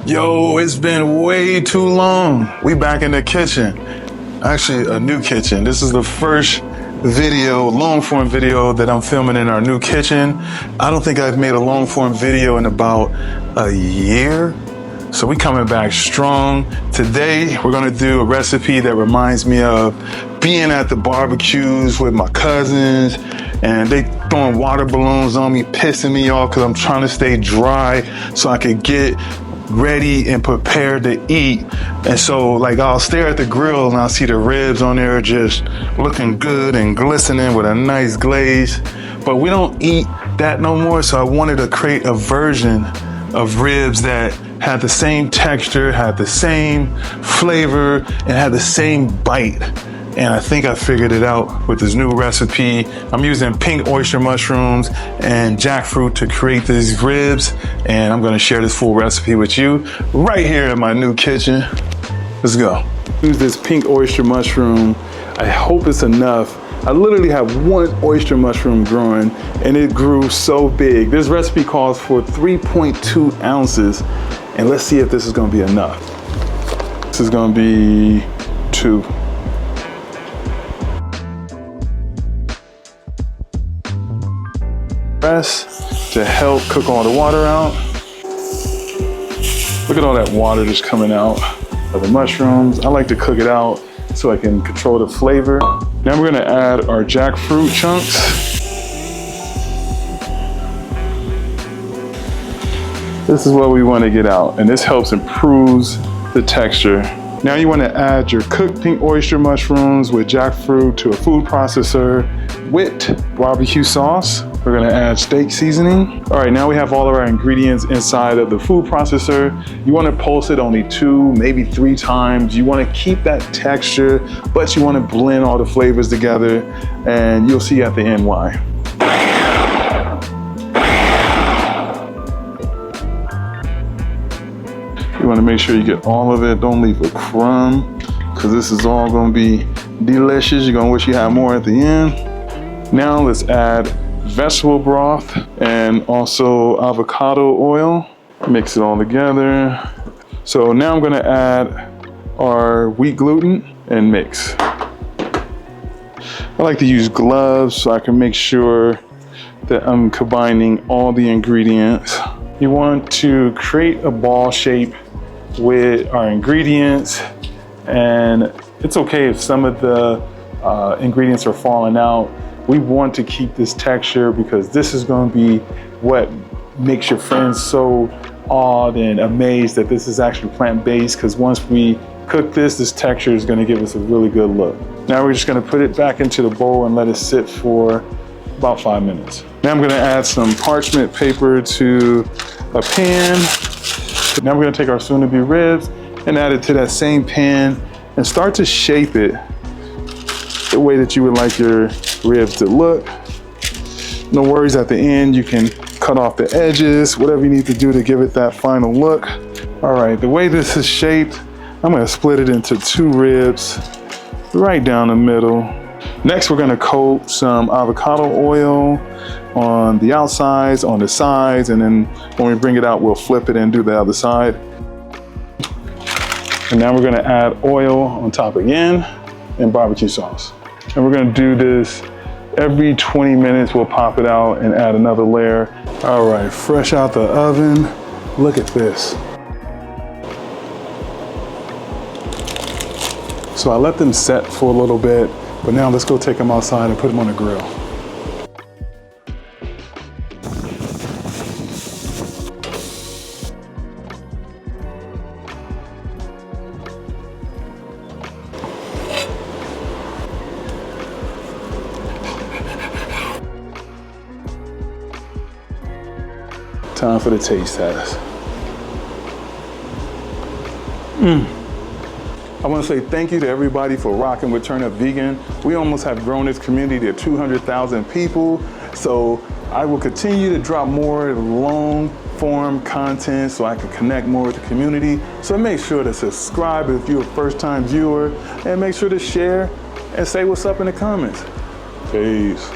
Yo, it's been way too long. We back in the kitchen. Actually, a new kitchen. This is the first video, long form video that I'm filming in our new kitchen. I don't think I've made a long form video in about a year. So we coming back strong. Today, we're gonna do a recipe that reminds me of being at the barbecues with my cousins and they throwing water balloons on me, pissing me off because I'm trying to stay dry so I could get ready and prepared to eat. And so like I'll stare at the grill and I'll see the ribs on there just looking good and glistening with a nice glaze. But we don't eat that no more. So I wanted to create a version of ribs that had the same texture, had the same flavor, and had the same bite. And I think I figured it out with this new recipe. I'm using pink oyster mushrooms and jackfruit to create these ribs. And I'm gonna share this full recipe with you right here in my new kitchen. Let's go. Use this pink oyster mushroom. I hope it's enough. I literally have one oyster mushroom growing and it grew so big. This recipe calls for 3.2 ounces. And let's see if this is gonna be enough. This is gonna be 2. To help cook all the water out. Look at all that water just coming out of the mushrooms. I like to cook it out so I can control the flavor. Now we're gonna add our jackfruit chunks. This is what we want to get out, and this helps improves the texture. Now you want to add your cooked pink oyster mushrooms with jackfruit to a food processor with barbecue sauce. We're gonna add steak seasoning. All right, now we have all of our ingredients inside of the food processor. You wanna pulse it only 2, maybe 3 times. You wanna keep that texture, but you wanna blend all the flavors together, and you'll see at the end why. You wanna make sure you get all of it. Don't leave a crumb, because this is all gonna be delicious. You're gonna wish you had more at the end. Now let's add vegetable broth and also avocado oil. Mix it all together. So now I'm gonna add our wheat gluten and mix. I like to use gloves so I can make sure that I'm combining all the ingredients. You want to create a ball shape with our ingredients, and it's okay if some of the ingredients are falling out. We want to keep this texture because this is going to be what makes your friends so awed and amazed that this is actually plant-based, because once we cook this texture is going to give us a really good look. Now we're just going to put it back into the bowl and let it sit for about 5 minutes. Now I'm going to add some parchment paper to a pan. Now we're going to take our soon-to-be ribs and add it to that same pan and start to shape it the way that you would like your ribs to look. No worries, at the end you can cut off the edges, whatever you need to do to give it that final look. All right, the way this is shaped, I'm gonna split it into 2 ribs right down the middle. Next, we're gonna coat some avocado oil on the outsides, on the sides, and then when we bring it out, we'll flip it and do the other side. And now we're gonna add oil on top again and barbecue sauce. And we're gonna do this every 20 minutes. We'll pop it out and add another layer. All right, fresh out the oven. Look at this. So I let them set for a little bit, but now let's go take them outside and put them on the grill. Time for the taste test. I want to say thank you to everybody for rocking with Turnip Vegan. We almost have grown this community to 200,000 people. So I will continue to drop more long form content so I can connect more with the community. So make sure to subscribe if you're a first time viewer, and make sure to share and say what's up in the comments. Peace.